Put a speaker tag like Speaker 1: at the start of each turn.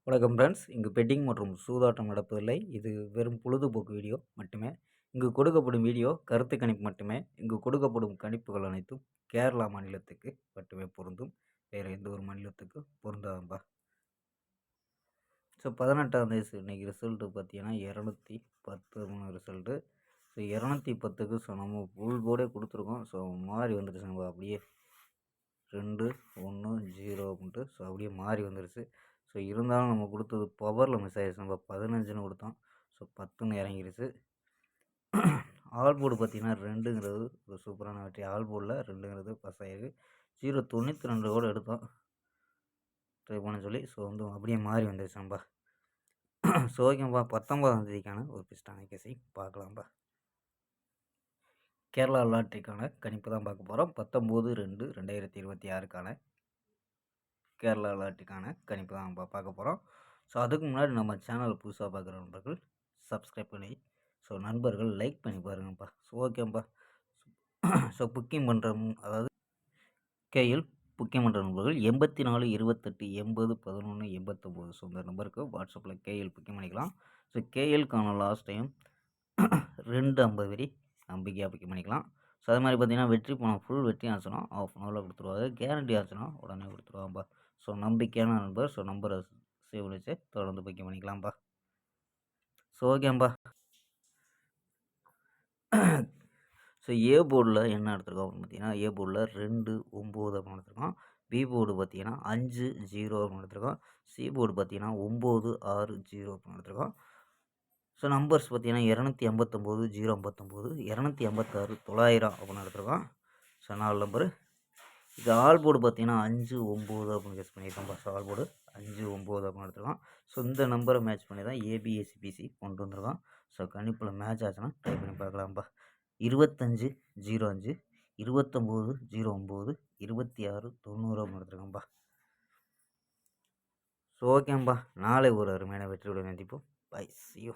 Speaker 1: வணக்கம் ஃப்ரெண்ட்ஸ். இங்கு பெட்டிங் மற்றும் சூதாட்டம் நடப்பதில்லை. இது வெறும் பொழுதுபோக்கு வீடியோ மட்டுமே. இங்கு கொடுக்கப்படும் வீடியோ கருத்து கணிப்பு மட்டுமே. இங்கு கொடுக்கப்படும் கணிப்புகள் அனைத்தும் கேரளா மாநிலத்துக்கு மட்டுமே பொருந்தும். வேறு எந்த ஒரு மாநிலத்துக்கு பொருந்தாதுப்பா. ஸோ 18ஆம் தேதி இன்னைக்கு ரிசல்ட்டு பார்த்தீங்கன்னா 210 ரிசல்ட்டு. ஸோ 210க்கு ஸோ நம்ம ஃபுல் போர்டே கொடுத்துருக்கோம். ஸோ மாறி வந்துடுச்சு. நம்ம அப்படியே 2 1 0 அப்படின்ட்டு ஸோ அப்படியே மாறி வந்துருச்சு. ஸோ இருந்தாலும் நம்ம கொடுத்தது பவரில் மிஸ் ஆகிடுச்சு. நம்ம 15ன்னு கொடுத்தோம். ஸோ 10ன்னு இறங்கிருச்சு. ஆல் போர்டு பார்த்தீங்கன்னா 2ங்கிறது ஒரு சூப்பரான வெற்றி. ஆல் போர்டில் 2ங்கிறது பாஸ் ஆகிருக்கு. 0.92 கூட எடுத்தோம் ட்ரை பண்ண சொல்லி. ஸோ அப்படியே மாறி வந்துருச்சு நம்ப. ஸோ ஓகேப்பா, 19ஆம் தேதிக்கான ஒரு பெஸ்ட்டான கேஸை பார்க்கலாம்ப்பா. கேரளா லாட்ரிக்கான கணிப்பு தான் பார்க்க போகிறோம். 19/2/2026க்கான கேரளா லாட்ரிக்கான கணிப்பு தான் நம்ம பார்க்க போகிறோம். ஸோ அதுக்கு முன்னாடி நம்ம சேனல் புதுசாக பார்க்குற நண்பர்கள் சப்ஸ்கிரைப் பண்ணி நண்பர்கள் லைக் பண்ணி பாருங்கப்பா. ஸோ ஓகேப்பா. ஸோ புக்கிங் பண்ணுற அதாவது கேஎல் புக்கிங் பண்ணுற நண்பர்கள் 84 28 80 11 89 ஸோ இந்த நம்பருக்கு வாட்ஸ்அப்பில் கேஎல் புக்கிங் பண்ணிக்கலாம். ஸோ கேஎல்க்கான லாஸ்ட் டைம் 250 வரி நம்பிக்கையாக புக்கிங் பண்ணிக்கலாம். ஸோ அது மாதிரி பார்த்தீங்கன்னா வெற்றி பணம் ஃபுல் வெற்றி ஆச்சுன்னா ஆஃப் அன் ஹவரில் கொடுத்துருவாங்க. கேரண்டி ஆச்சுன்னா உடனே கொடுத்துருவாங்கப்பா. ஸோ நம்பிக்கையான நண்பர் நம்பரை சேவ் வச்சு தொடர்ந்து புக்கிங் பண்ணிக்கலாம்ப்பா. ஸோ ஓகேப்பா. ஸோ ஏ போர்டில் என்ன எடுத்துருக்கோம் அப்படின்னு பார்த்தீங்கன்னா, ஏ போர்டில் 2 9 அப்படின்னு எடுத்துருக்கோம். பி போர்டு பார்த்தீங்கன்னா 5 0 அப்படின்னு எடுத்துருக்கோம். சி போர்டு பார்த்தீங்கன்னா 9 6 0 அப்படின்னு எடுத்துருக்கோம். ஸோ நம்பர்ஸ் பார்த்தீங்கன்னா 259 059 286 900 அப்படின்னு எடுத்துருக்கோம். So 4 number. இது ஆல் போர்டு பார்த்தீங்கன்னா 5 9 அப்படின்னு கெஸ் பண்ணியிருக்கோம். ஸோ ஆல் போர்டு 5 9 அப்படின்னு எடுத்துருக்கோம். ஸோ இந்த நம்பரை மேட்ச் பண்ணி தான் ஏபிஎஸ்சிபிசி கொண்டு வந்திருக்கோம். ஸோ கணிப்பில் மேட்ச் ஆச்சுன்னா ட்ரை பண்ணி பார்க்கலாம்ப்பா. 25 05 29 09 26 90 அப்படின்னு எடுத்துருக்கோம்ப்பா. ஸோ ஓகேப்பா, நாளை ஒரு அருமையான வெற்றியுடன் சந்திப்போம். Bye, see you.